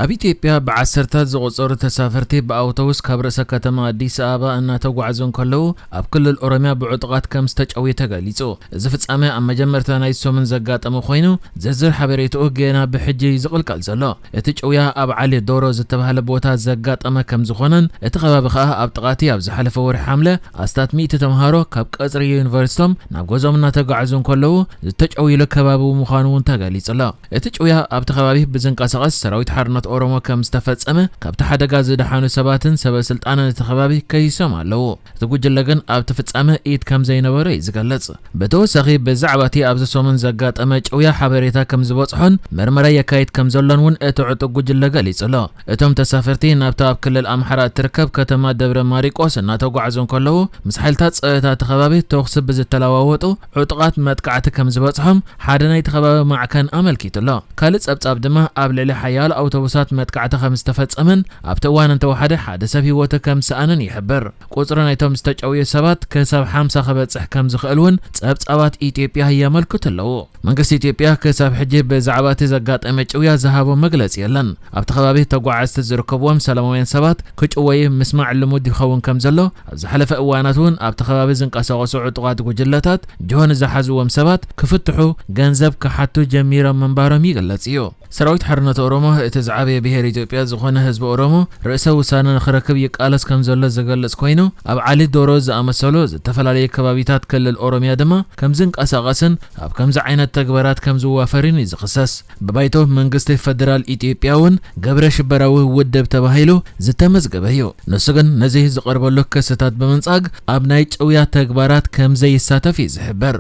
ኣብ ኢትዮጵያ ብዓሰርታት ዝቑጸሩ ተሳፈርቲ ብኣውቶቡስ ካብ ርእሰ ከተማ ኣዲስ ኣበባ እናተጓዓዙ ከለዉ ኣብ ክልል ኦሮሚያ ብዕጡቓት ከም ዝተጨውየ ተገሊጹ። እዚ ፍጻመ ኣብ መጀመርታ ናይ ሰሙን ዘጋጠመ ኮይኑ ዝርዝር ሓበሬትኡ ገና ብሕጂ ዝቕልቀል ዘሎ። እቲ ጨውያ ኣብ ዓሊ ዶሮ ዝተባህለ ቦታ ዘጋጠመ ከም ዝኾነን እቲ ከባቢ ከዓ ኣብ ጥቓቲ ኣብ ዝሓለፈ ወርሒ ሓምለ ኣስታት 100 ተምሃሮ ካብ ቀጽሪ ዩኒቨርሲቶም ናብ ገዝኦም እናተጓዓዙ ከለዉ ዝተጨውየሉ ከባቢ ምዃኑ እውን ተገሊጹ ኣሎ። እቲ ጨውያ ኣብቲ ከባቢ ብዝንቀሳቐስ ሰራዊት ሓርነት ኦሮሞ ከም ዝተፈጸመ ካብቲ ሓደጋ ዝደሓኑ ሰባትን ሰበስልጣንን እቲ ከባቢ ከይሶም ኣለዉ። እቲ ጉጅለ ግን ኣብቲ ፍጻመ ኢድ ከም ዘይነበረ እዩ ዝገልጽ። ብተወሳኺ ብዛዕባ እቲ ኣብዚ ሰሙን ዘጋጠመ ጨውያ ሓበሬታ ከም ዝበጽሖን መርመራ የካይድ ከም ዘሎን እውን እቲ ዕጡቕ ጉጅለ ገሊጹ ኣሎ። እቶም ተሳፈርቲ ናብቲ ኣብ ክልል ኣምሓራ እትርከብ ከተማ ደብረ ማሪቆስ እናተጓዓዙ ከለዉ ምስ ሓይልታት ፀጥታ እቲ ከባቢ ተኹሲ ብዝተለዋወጡ ዕጡቓት መጥቃዕቲ ከም ዝበጽሖም ሓደ ናይቲ ከባቢ ማዕከን ኣመልኪቱ ኣሎ። ካልእ ጸብጻብ ድማ ኣብ ልዕሊ ሓያሎ ኣውቶቡሳት መጥቃዕቲ ከም ዝተፈጸመን ኣብቲ እዋን እንተወሓደ ሓደ ሰብ ሂወቱ ከም ሰኣንን ይሕብር። ቁጽሪ ናይቶም ዝተጨውዩ ሰባት ክሳብ 50 ክበጽሕ ከም ዝኽእል እውን ጸብጻባት ኢትዮጵያ የመልክቱ ኣለዉ። መንግስቲ ኢትዮጵያ ክሳብ ሕጂ ብዛዕባ እቲ ዘጋጠመ ጨውያ ዝሃቦ መግለጺ የለን። ኣብቲ ከባቢ ተጓዓዝቲ ዝርከብዎም ሰላማውያን ሰባት ክጭወዩ ምስማዕ ልሙድ ይኸውን ከም ዘሎ ኣብ ዝሓለፈ እዋናት እውን ኣብቲ ከባቢ ዝንቀሳቐሱ ዕጡቓት ጉጅለታት ጅሆን ዝሓዝዎም ሰባት ክፍትሑ ገንዘብ ክሓቱ ጀሚሮም ምንባሮም ይግለጽ እዩ። ሰራዊት ሓርነት ኦሮሞ እቲ ዝዓበየ ብሄር ኢትዮጵያ ዝኾነ ህዝቢ ኦሮሞ ርእሰ ውሳነ ንኽረክብ ይቃለስ ከም ዘሎ ዝገልጽ ኮይኑ ኣብ ዓሊ ዶሮ ዝኣመሰሉ ዝተፈላለዩ ከባቢታት ክልል ኦሮሚያ ድማ ከም ዝንቀሳቐስን ኣብ ከምዚ ዓይነት ተግባራት ከም ዝዋፈርን እዩ ዝኽሰስ። ብባይቶ መንግስቲ ፌደራል ኢትዮጵያ እውን ገብረ ሽበራዊ ውድብ ተባሂሉ ዝተመዝገበ እዩ። ንሱ ግን ነዚ ዝቐርበሉ ክስታት ብምንጻግ ኣብ ናይ ጨውያ ተግባራት ከም ዘይሳተፍ እዩ ዝሕበር።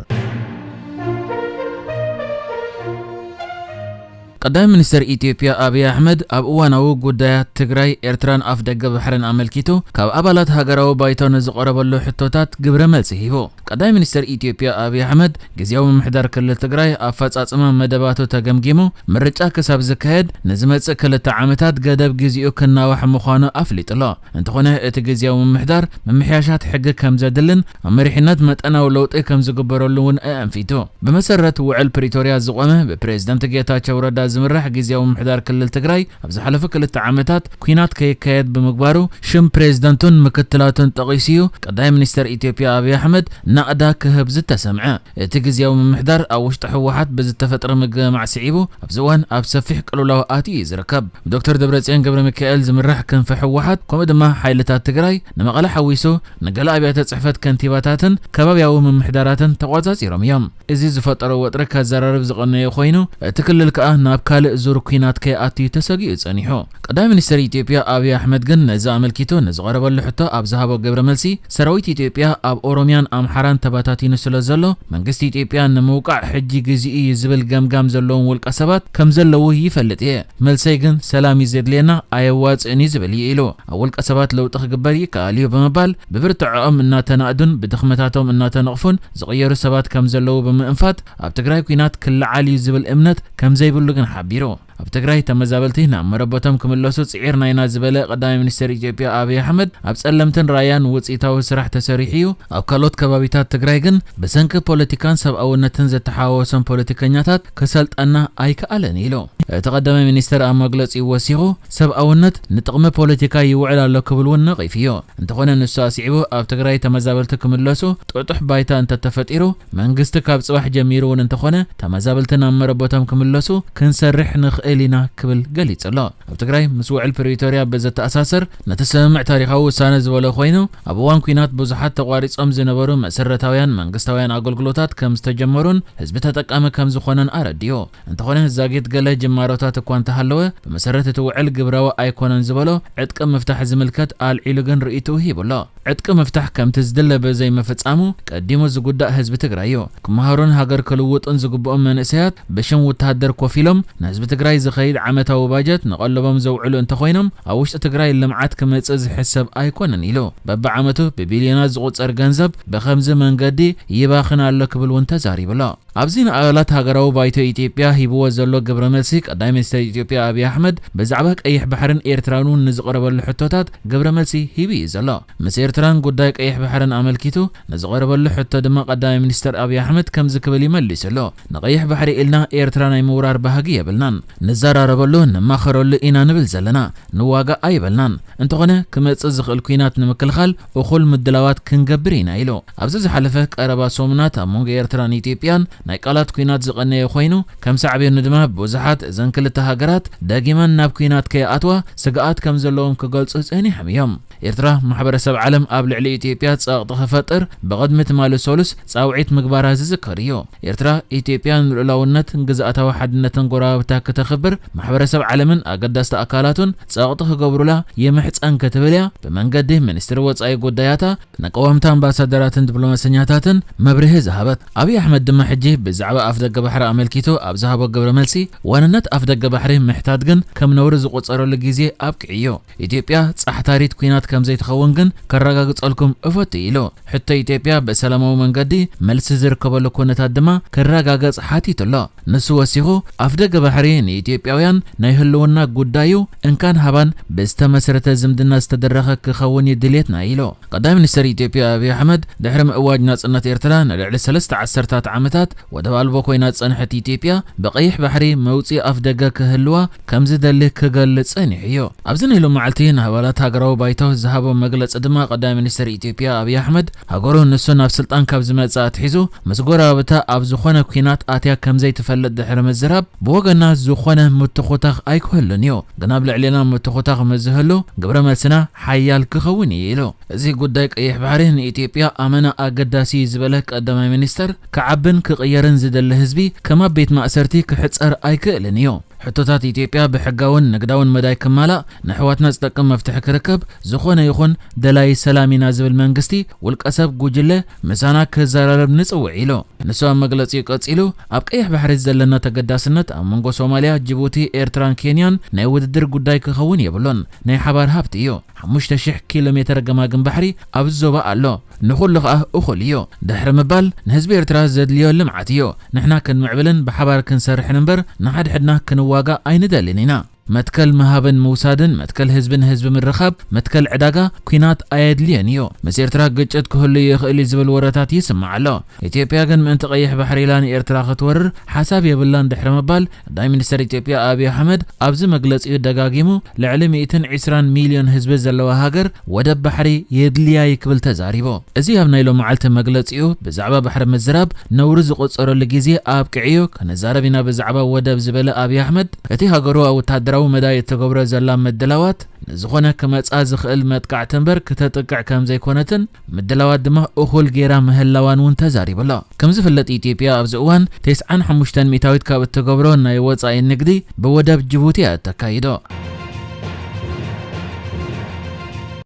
ቀዳማይ ሚኒስትር ኢትዮጵያ አብይ አሕመድ ኣብ እዋናዊ ጉዳያት ትግራይ ኤርትራን ኣፍ ደገ ባሕርን ኣመልኪቱ ካብ ኣባላት ሃገራዊ ባይቶ ንዝቐረበሉ ሕቶታት ግብረ መልሲ ሂቡ። ቀዳማይ ሚኒስትር ኢትዮጵያ አብይ አሕመድ ጊዜያዊ ምምሕዳር ክልል ትግራይ ኣፈጻጽማ መደባቱ ተገምጊሙ ምርጫ ክሳብ ዝካየድ ንዝመጽእ 2 ዓመታት ገደብ ጊዜኡ ክናዋሕ ምዃኑ ኣፍሊጡ ኣሎ። እንተኾነ እቲ ጊዜያዊ ምምሕዳር ምምሕያሻት ሕጊ ከም ዘድልን ኣብ መሪሕነት መጠናዊ ለውጢ ከም ዝግበረሉ እውን ኣንፊቱ። ብመሰረት ውዕል ፕሪቶሪያ ዝቆመ ብፕሬዝዳንት ጌታቸው ረዳ ዝምራሕ ጊዜያዊ ምምሕዳር ክልል ትግራይ ኣብ ዝሓለፈ 2 ዓመታት ኩናት ከይካየድ ብምግባሩ ሽም ፕሬዝዳንቱን ምክትላቱን ጠቒሱ ቀዳማይ ሚኒስትር ኢትዮጵያ አብይ አሕመድ ናቕዳ ክህብ ዝተሰምዐ። እቲ ጊዜያዊ ምምሕዳር ኣብ ውሽጢ ሕወሓት ብዝተፈጥረ ምግማዕ ስዒቡ ኣብዚ እዋን ኣብ ሰፊሕ ቅልውላው ኣትዩ ዝርከብ። ዶክተር ደብረጽዮን ገብረ ሚካኤል ዝምራሕ ክንፊ ሕወሓት ከምኡ ድማ ሓይልታት ትግራይ ንመቐለ ሓዊሱ ንገለ ኣብያተ ጽሕፈት ከንቲባታትን ከባቢያዊ ምምሕዳራትን ተቆጻጺሮም እዮም። እዚ ዝፈጠሮ ወጥሪ ከዘራርብ ዝቐነየ ኮይኑ እቲ ክልል ከዓ ናብ ካልእ ዙር ኩናት ከይኣትዩ ተሰጊኡ ጸኒሑ። ቀዳማይ ሚኒስትር ኢትዮጵያ አብይ አሕመድ ግን ነዚ ኣመልኪቱ ንዝቐረበሉ ሕቶ ኣብ ዝሃቦ ግብረ መልሲ ሰራዊት ኢትዮጵያ ኣብ ኦሮሚያን ኣምሓራን ተበታቲኑ ስለ ዘሎ መንግስቲ ኢትዮጵያ ንምውቃዕ ሕጂ ግዚኡ እዩ ዝብል ገምጋም ዘለዎም ውልቀ ሰባት ከም ዘለዉ ይፈልጥ እየ። መልሰይ ግን ሰላም እዩ ዘድልየና ኣየዋፅእን እዩ ዝብል ኢሉ ኣብ ውልቀ ሰባት ለውጢ ክግበር ይከኣል እዩ ብምባል ብብርትዖም እናተናእዱን ብድኽመታቶም እናተነቕፉን ዝቕየሩ ሰባት ከም ዘለዉ ብምእንፋት ኣብ ትግራይ ኩናት ክለዓል እዩ ዝብል እምነት ከም ዘይብሉ ግን ሓቢሩ። ኣብ ትግራይ ተመዛበልቲ ናብ መረበቶም ክምለሱ ጽዒርና ኢና ዝበለ ቀዳማይ ሚኒስትር ኢትዮጵያ አብይ አሕመድ ኣብ ጸለምትን ራያን ውጽኢታዊ ስራሕ ተሰሪሑ እዩ። ኣብ ካልኦት ከባቢታት ትግራይ ግን ብሰንኪ ፖለቲካን ሰብኣውነትን ዝተሓዋወሰን ፖለቲከኛታት ክሰልጠና ኣይከኣለን ኢሉ። እቲ ቀዳማይ ሚኒስትር ኣብ መግለጺ ወሲኹ ሰብኣውነት ንጥቕሚ ፖለቲካ ይውዕል ኣሎ ክብል እውን ነቒፉ እዩ። እንተኾነ ንሱ ኣስዒቡ ኣብ ትግራይ ተመዛበልቲ ክምለሱ ጥጡሕ ባይታ እንተተፈጢሩ መንግስቲ ካብ ጽባሕ ጀሚሩ እውን እንተኾነ ተመዛበልቲ ናብ መረበቶም ክምለሱ ክንሰርሕ ንኽእል ኢና ክብል ገሊጹ ኣሎ። ኣብ ትግራይ ምስ ውዕል ፕሪቶሪያ ብዘተኣሳሰር ነቲ ስምምዕ ታሪኻዊ ውሳነ ዝበለ ኮይኑ ኣብ እዋን ኩናት ብዙሓት ተቋሪጾም ዝነበሩ መሰረታውያን መንግስታውያን ኣገልግሎታት ከም ዝተጀመሩን ህዝቢ ተጠቃሚ ከም ዝኾነን ኣረዲዩ። እንተኾነ ዛጌት ገለ ጅማሮታት እኳ እንተሃለወ ብመሰረት እቲ ውዕል ግብራዊ ኣይኮነን ዝበሎ ዕጥቂ ምፍታሕ ዝምልከት ኣልዒሉ ግን ርእይቱ ሂቡሎ። ዕጥቂ ምፍታሕ ከምቲ ዝድለ ብዘይምፍጻሙ ቀዲሙ ዝጉዳእ ህዝቢ ትግራይ እዩ። ክመሃሩን ሃገር ክልውጡን ዝግብኦም መንእሰያት ብሽም ወተሃደር ኮፍ ኢሎም ንህዝቢ ትግራይ ዝኸይድ ዓመታዊ ባጀት ንቐለቦም ዘውዕሉ እንተኾይኖም ኣብ ውሽጢ ትግራይ ልምዓት ክመጽእ ዝሕሰብ ኣይኮነን ኢሉ በብዓመቱ ብቢልዮናት ዝቑጸር ገንዘብ ብኸምዚ መንገዲ ይባኽን ኣሎ ክብል እውን ተዛሪቡሎ። ኣብዚ ንኣባላት ሃገራዊ ባይቶ ኢትዮጵያ ሂብዎ ዘሎ ግብረ መልሲ ቀዳማይ ሚኒስትር ኢትዮጵያ አብይ አሕመድ ብዛዕባ ቀይሕ ባሕርን ኤርትራን ንዝቐረበሉ ሕቶታት ግብረ መልሲ ሂቡ እዩ ዘሎ። ምስ ኤርትራን ጉዳይ ቀይሕ ባሕርን ኣመልኪቱ ንዝቐረበሉ ሕቶ ድማ ቀዳማይ ሚኒስትር አብይ አሕመድ ከምዚ ክብል ይመልስ ኣሎ። ንቀይሕ ባሕሪ ኢልና ኤርትራ ናይ ምውራር ባህጊ የብልናን نزاراربلو نماخرولو إنا نبل زلنا نواغا أيبلنان انتغنى كما تزخ الكوينات نمكلخال وخل مدلوات كنقبرين أيلو أبزز حلفك أربا سومنات أمونغ إيرتران إثيوبيان نايقالات كوينات زغنى يخوينو كم سعبير ندمها بوزحات زنكل التهاجرات داقيما ناب كوينات كي أتوا سقاات كم زلوهم كقلص أني حميهم إيرترا محبرسب عالم قبل على إثيوبيا تساقط خفتر بغدمة مال سولس تساوعيت مقبارها زكريو إيرترا إثيوبيا لوونت جزء واحد نتنقرا بتاك تخبر محبرسب عالمن أقدست أكالاتون تساقط خجبرولا يمحت أن كتبليا بمنقده منستر وصاي قدياتا نقومت أمباسادرات دبلوماسياتاتن مبره ذهبت أبي أحمد دم حجي بزعبة أفدق بحر أملكيتو أبزهب قبر ملسي واننت أفدق بحر محتاجن كم نورز قصر لجيزي أبكعيو إثيوبيا صحتاريت كوينات كم زي تخونجن كرجاجت لكم أفتيلو حتى إثيوبيا بسلامو منقدي ملس زركبلو كونت الدما كرجاجت حاتي تلا نسوا سيغو أفدق بحرين إثيوبياويان نيهلونا قدايو إن كان هبان بستمسرة زمدنا استدرخ كخوني دليتنا إيلو قدام نسر إثيوبيا أبي أحمد دحرم أواج ناس أن إيرتران على سلسة عسرتات عامتات ودوال بوكوينات صنحة إثيوبيا بقيح بحري موصي أفدق كهلوا كم زدل كقلت صنحيو أبزن هلو معلتين هوالات هاقراو بايتو زهابو مقلت أدما قدام نسر إثيوبيا أبي أحمد هاقرو نسو ناف سلطان كابزمات ساتحيزو مسقورا بتا أبزخونا كوينات آتيا كم زي تفلت دحرم الزراب بوغنا زخونا متخوتاخ أيكوهلنيو قنابل علينا متخوتاخ مزهلو قبر ملسنا حيال كخوني إلو زي قدايك أيح بحرين إثيوبيا أمانا أقداسي زبلك قدام منستر كعبن كغيرن زد الهزبي كما بيت مأسرتي كحتصر أيكالنيو حتوتات إثيوبيا بحقاون نقداون مداي كمالا نحواتنا استقم مفتح كركب زخونا يخون دلاي سلامي نازب المنغستي والكسب قوجله مسانا كزارب نصوعيلو نسوا مغلصي قصيلو ابقيح بحر زلنا تقداسنت امونغو سوماليا جيبوتي ايرتران كينيان ناي وددر غداي كخون يبلون ناي حبار هابتيو 5000 كيلومتر جماجم بحري ابزوبا الله نخلق اخليو دحر مبال نهزب ايرترا زدليو لمعاتيو نحنا كنمعبلن بحبار كنسرح نمبر نحد حدنا كنواقا اين دالينينا متكل مهابن موسادن متكل حزب من رخاب متكل عداقا كوينات ايد ليانيو مسيرترا قجت كهلو يخيلي زبل وراتات يسمع الله إثيوبيا كان من تقيح بحريلان إيرترا خطورر حساب يبلان دحر مبال داي منستر إثيوبيا أبي أحمد أبز مقلص إيو دقاقيمو لعلم 220 مليون حزب زلوا هاجر ودب بحري يدليا يكبل تزاريبو ازي هبنايلو معلت مقلص إيو بزعبا بحر مزراب نورز قصر اللقيزي أبكعيو كنزاربنا بزعبا ودب زبل أبي أحمد اتي هاجرو أو تادر أو مداية تقبر زلام مدلوات نزخونا كما تازخ المتقع تنبر كتتقع كام زي كونتن مدلوات دمه أخول جيرا مهلوان وانتزاري بلا كم زفلت إثيوبيا أبزقوان 95 ميتاويت كابت تقبرون نايوات أي النقدي بوداب جيبوتي التكايدو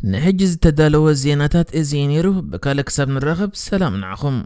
نحجز تدالو الزيناتات إزينيرو بكالك سب من رغب سلام نعخم